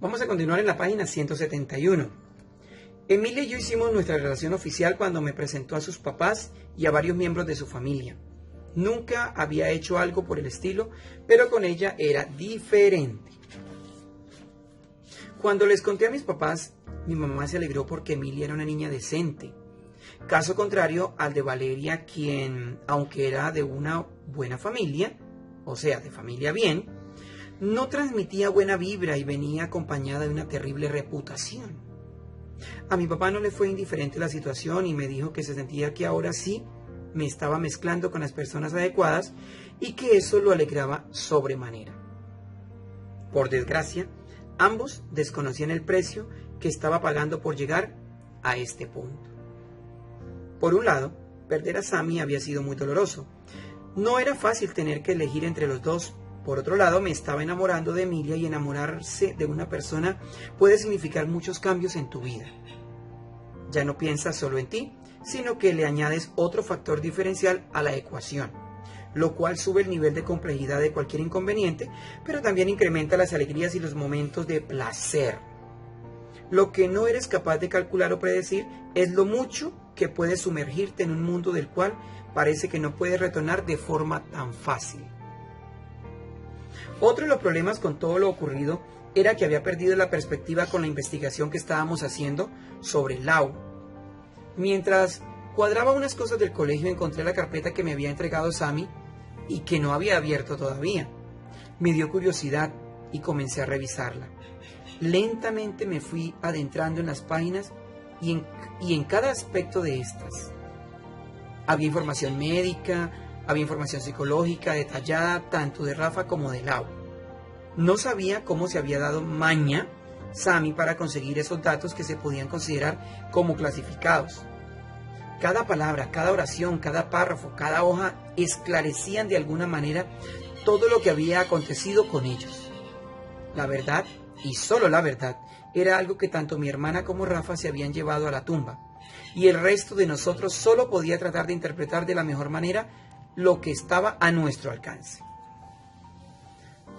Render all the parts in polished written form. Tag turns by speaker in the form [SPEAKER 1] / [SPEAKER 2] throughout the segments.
[SPEAKER 1] Vamos a continuar en la página 171. Emilia y yo hicimos nuestra relación oficial cuando me presentó a sus papás y a varios miembros de su familia. Nunca había hecho algo por el estilo, pero con ella era diferente. Cuando les conté a mis papás, mi mamá se alegró porque Emilia era una niña decente. Caso contrario al de Valeria, quien, aunque era de una buena familia, o sea, de familia bien, no transmitía buena vibra y venía acompañada de una terrible reputación. A mi papá no le fue indiferente la situación y me dijo que se sentía que ahora sí me estaba mezclando con las personas adecuadas y que eso lo alegraba sobremanera. Por desgracia, ambos desconocían el precio que estaba pagando por llegar a este punto. Por un lado, perder a Sammy había sido muy doloroso. No era fácil tener que elegir entre los dos. Por otro lado, me estaba enamorando de Emilia y enamorarse de una persona puede significar muchos cambios en tu vida. Ya no piensas solo en ti, sino que le añades otro factor diferencial a la ecuación, lo cual sube el nivel de complejidad de cualquier inconveniente, pero también incrementa las alegrías y los momentos de placer. Lo que no eres capaz de calcular o predecir es lo mucho que puedes sumergirte en un mundo del cual parece que no puedes retornar de forma tan fácil. Otro de los problemas con todo lo ocurrido era que había perdido la perspectiva con la investigación que estábamos haciendo sobre Lau. Mientras cuadraba unas cosas del colegio, encontré la carpeta que me había entregado Sammy y que no había abierto todavía. Me dio curiosidad y comencé a revisarla. Lentamente me fui adentrando en las páginas y en cada aspecto de estas. Había información médica, había información psicológica detallada tanto de Rafa como de Lau. No sabía cómo se había dado maña Sammy para conseguir esos datos que se podían considerar como clasificados. Cada palabra, cada oración, cada párrafo, cada hoja esclarecían de alguna manera todo lo que había acontecido con ellos. La verdad, y solo la verdad, era algo que tanto mi hermana como Rafa se habían llevado a la tumba, y el resto de nosotros solo podía tratar de interpretar de la mejor manera lo que estaba a nuestro alcance.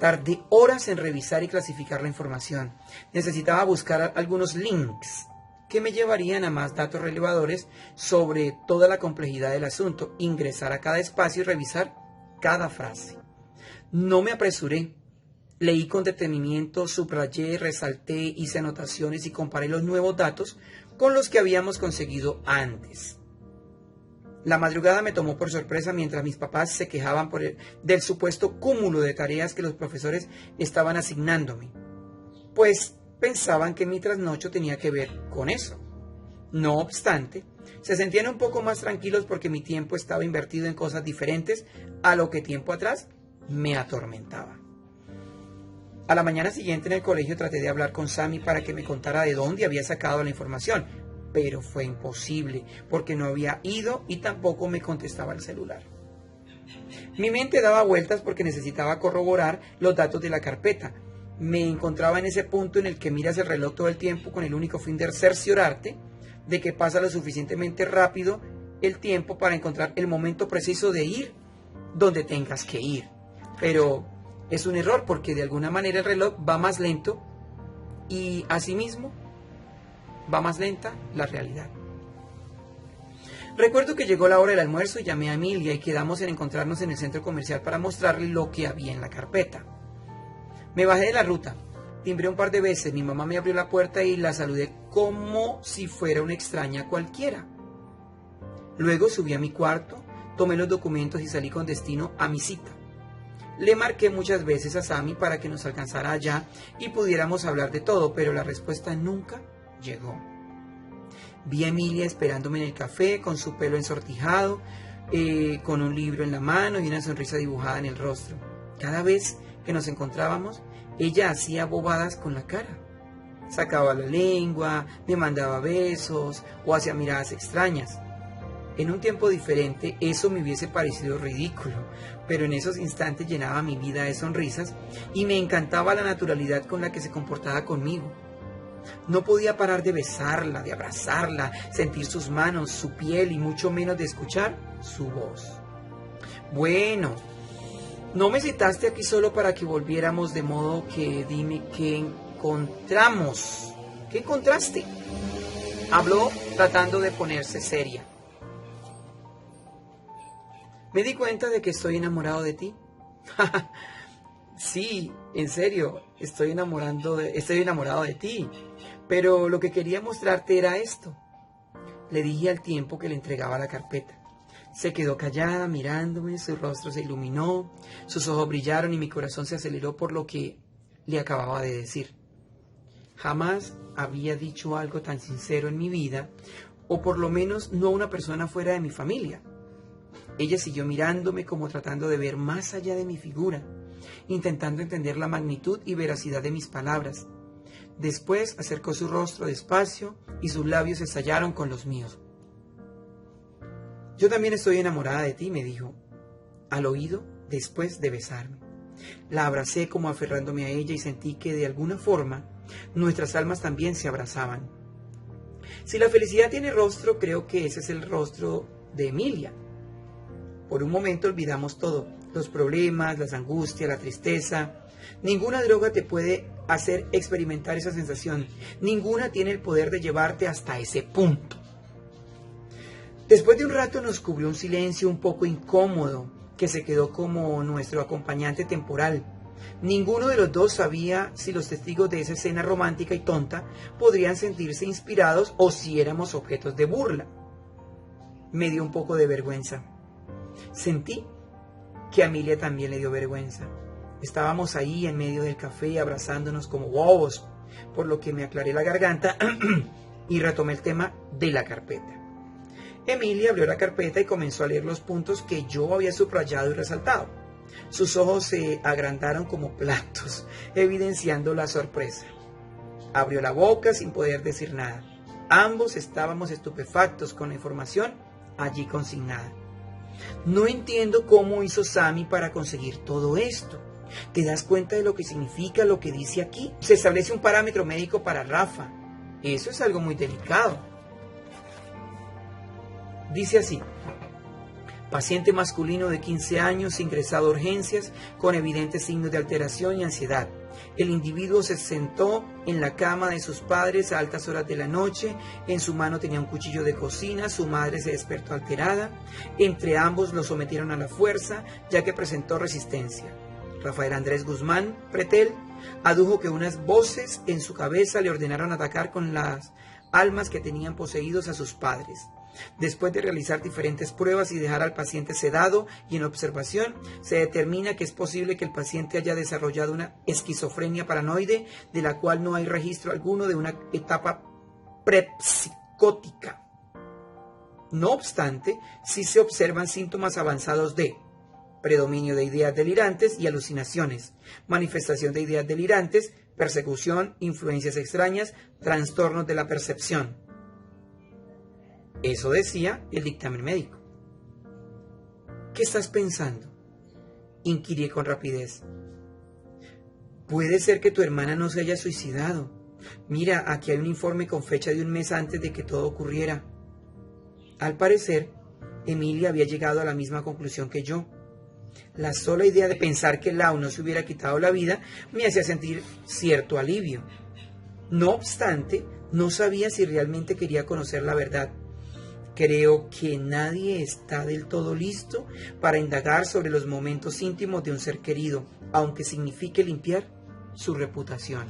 [SPEAKER 1] Tardé horas en revisar y clasificar la información. Necesitaba buscar algunos links que me llevarían a más datos relevadores sobre toda la complejidad del asunto, ingresar a cada espacio y revisar cada frase. No me apresuré. Leí con detenimiento, subrayé, resalté, hice anotaciones y comparé los nuevos datos con los que habíamos conseguido antes. La madrugada me tomó por sorpresa mientras mis papás se quejaban del supuesto cúmulo de tareas que los profesores estaban asignándome, pues pensaban que mi trasnocho tenía que ver con eso. No obstante, se sentían un poco más tranquilos porque mi tiempo estaba invertido en cosas diferentes a lo que tiempo atrás me atormentaba. A la mañana siguiente en el colegio traté de hablar con Sammy para que me contara de dónde había sacado la información, pero fue imposible porque no había ido y tampoco me contestaba el celular. Mi mente daba vueltas porque necesitaba corroborar los datos de la carpeta. Me encontraba en ese punto en el que miras el reloj todo el tiempo con el único fin de cerciorarte de que pasa lo suficientemente rápido el tiempo para encontrar el momento preciso de ir donde tengas que ir. Pero es un error porque de alguna manera el reloj va más lento y asimismo va más lenta la realidad. Recuerdo que llegó la hora del almuerzo y llamé a Emilia y quedamos en encontrarnos en el centro comercial para mostrarle lo que había en la carpeta. Me bajé de la ruta, timbré un par de veces, mi mamá me abrió la puerta y la saludé como si fuera una extraña cualquiera. Luego subí a mi cuarto, tomé los documentos y salí con destino a mi cita. Le marqué muchas veces a Sammy para que nos alcanzara allá y pudiéramos hablar de todo, pero la respuesta nunca llegó. Vi a Emilia esperándome en el café con su pelo ensortijado, con un libro en la mano y una sonrisa dibujada en el rostro. Cada vez que nos encontrábamos, ella hacía bobadas con la cara. Sacaba la lengua, me mandaba besos o hacía miradas extrañas. En un tiempo diferente eso me hubiese parecido ridículo, pero en esos instantes llenaba mi vida de sonrisas y me encantaba la naturalidad con la que se comportaba conmigo. No podía parar de besarla, de abrazarla, sentir sus manos, su piel y mucho menos de escuchar su voz. Bueno, no me citaste aquí solo para que volviéramos, de modo que dime qué encontramos. ¿Qué encontraste? Habló tratando de ponerse seria. Me di cuenta de que estoy enamorado de ti. Sí, en serio, estoy enamorado de ti. Pero lo que quería mostrarte era esto. Le dije al tiempo que le entregaba la carpeta. Se quedó callada mirándome, su rostro se iluminó, sus ojos brillaron y mi corazón se aceleró por lo que le acababa de decir. Jamás había dicho algo tan sincero en mi vida, o por lo menos no a una persona fuera de mi familia. Ella siguió mirándome como tratando de ver más allá de mi figura, intentando entender la magnitud y veracidad de mis palabras. Después acercó su rostro despacio y sus labios se estallaron con los míos. Yo también estoy enamorada de ti, me dijo, al oído después de besarme. La abracé como aferrándome a ella y sentí que de alguna forma nuestras almas también se abrazaban. Si la felicidad tiene rostro, creo que ese es el rostro de Emilia. Por un momento olvidamos todo, los problemas, las angustias, la tristeza. Ninguna droga te puede hacer experimentar esa sensación. Ninguna tiene el poder de llevarte hasta ese punto. Después de un rato nos cubrió un silencio un poco incómodo, que se quedó como nuestro acompañante temporal. Ninguno de los dos sabía si los testigos de esa escena romántica y tonta podrían sentirse inspirados o si éramos objetos de burla. Me dio un poco de vergüenza. Sentí que a Emilia también le dio vergüenza. Estábamos ahí en medio del café abrazándonos como bobos, por lo que me aclaré la garganta y retomé el tema de la carpeta. Emilia abrió la carpeta y comenzó a leer los puntos que yo había subrayado y resaltado. Sus ojos se agrandaron como platos, evidenciando la sorpresa. Abrió la boca sin poder decir nada. Ambos estábamos estupefactos con la información allí consignada. No entiendo cómo hizo Sammy para conseguir todo esto. ¿Te das cuenta de lo que significa lo que dice aquí? Se establece un parámetro médico para Rafa. Eso es algo muy delicado. Dice así: paciente masculino de 15 años ingresado a urgencias con evidentes signos de alteración y ansiedad. El individuo se sentó en la cama de sus padres a altas horas de la noche. En su mano tenía un cuchillo de cocina. Su madre se despertó alterada. Entre ambos lo sometieron a la fuerza, ya que presentó resistencia. Rafael Andrés Guzmán Pretel adujo que unas voces en su cabeza le ordenaron atacar con las almas que tenían poseídos a sus padres. Después de realizar diferentes pruebas y dejar al paciente sedado y en observación, se determina que es posible que el paciente haya desarrollado una esquizofrenia paranoide, de la cual no hay registro alguno de una etapa prepsicótica. No obstante, sí se observan síntomas avanzados de predominio de ideas delirantes y alucinaciones, manifestación de ideas delirantes, persecución, influencias extrañas, trastornos de la percepción. Eso decía el dictamen médico. ¿Qué estás pensando?, inquirié con rapidez. Puede ser que tu hermana no se haya suicidado. Mira, aquí hay un informe con fecha de un mes antes de que todo ocurriera. Al parecer, Emilia había llegado a la misma conclusión que yo. La sola idea de pensar que Lau no se hubiera quitado la vida me hacía sentir cierto alivio. No obstante, no sabía si realmente quería conocer la verdad. Creo que nadie está del todo listo para indagar sobre los momentos íntimos de un ser querido, aunque signifique limpiar su reputación.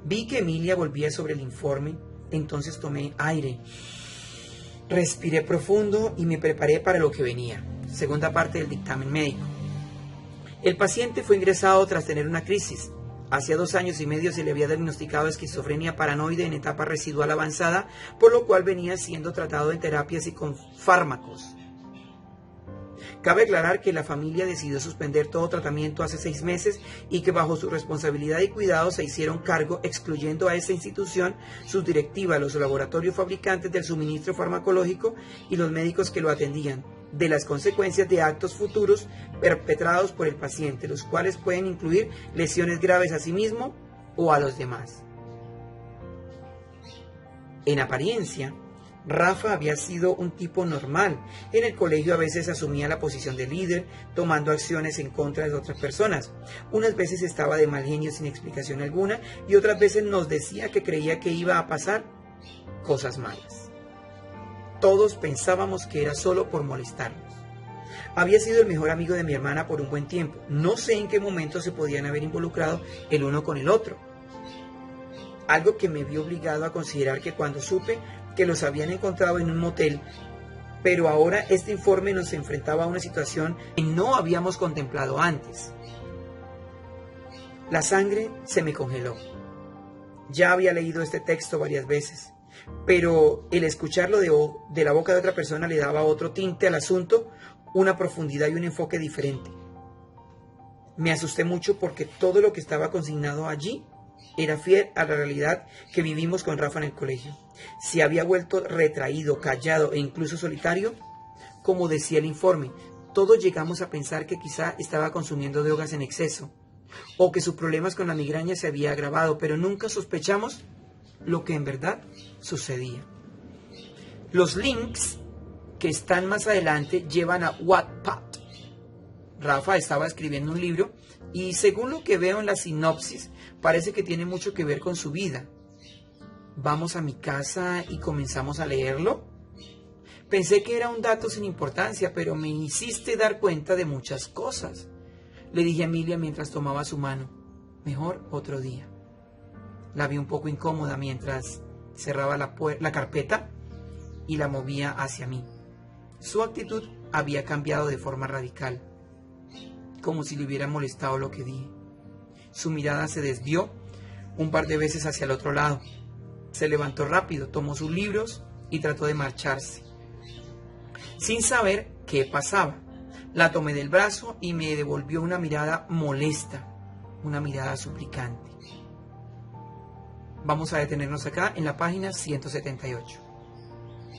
[SPEAKER 1] Vi que Emilia volvía sobre el informe, entonces tomé aire. Respiré profundo y me preparé para lo que venía. Segunda parte del dictamen médico. El paciente fue ingresado tras tener una crisis. Hacía 2 años y medio se le había diagnosticado esquizofrenia paranoide en etapa residual avanzada, por lo cual venía siendo tratado en terapias y con fármacos. Cabe aclarar que la familia decidió suspender todo tratamiento hace 6 meses y que bajo su responsabilidad y cuidado se hicieron cargo, excluyendo a esa institución, sus directivas, los laboratorios fabricantes del suministro farmacológico y los médicos que lo atendían, de las consecuencias de actos futuros perpetrados por el paciente, los cuales pueden incluir lesiones graves a sí mismo o a los demás. En apariencia, Rafa había sido un tipo normal. En el colegio a veces asumía la posición de líder, tomando acciones en contra de otras personas. Unas veces estaba de mal genio sin explicación alguna y otras veces nos decía que creía que iba a pasar cosas malas. Todos pensábamos que era solo por molestarnos. Había sido el mejor amigo de mi hermana por un buen tiempo. No sé en qué momento se podían haber involucrado el uno con el otro. Algo que me vio obligado a considerar que cuando supe que los habían encontrado en un motel, pero ahora este informe nos enfrentaba a una situación que no habíamos contemplado antes. La sangre se me congeló. Ya había leído este texto varias veces, pero el escucharlo de la boca de otra persona le daba otro tinte al asunto, una profundidad y un enfoque diferente. Me asusté mucho porque todo lo que estaba consignado allí era fiel a la realidad que vivimos con Rafa en el colegio. Se había vuelto retraído, callado e incluso solitario, como decía el informe. Todos llegamos a pensar que quizá estaba consumiendo drogas en exceso, o que sus problemas con la migraña se había agravado, pero nunca sospechamos lo que en verdad sucedía. Los links que están más adelante llevan a Wattpad. Rafa estaba escribiendo un libro y según lo que veo en la sinopsis, parece que tiene mucho que ver con su vida. ¿Vamos a mi casa y comenzamos a leerlo? Pensé que era un dato sin importancia, pero me hiciste dar cuenta de muchas cosas. Le dije a Emilia mientras tomaba su mano. Mejor otro día. La vi un poco incómoda mientras cerraba la carpeta y la movía hacia mí. Su actitud había cambiado de forma radical, como si le hubiera molestado lo que dije. Su mirada se desvió un par de veces hacia el otro lado. Se levantó rápido, tomó sus libros y trató de marcharse. Sin saber qué pasaba, la tomé del brazo y me devolvió una mirada molesta, una mirada suplicante. Vamos a detenernos acá en la página 178.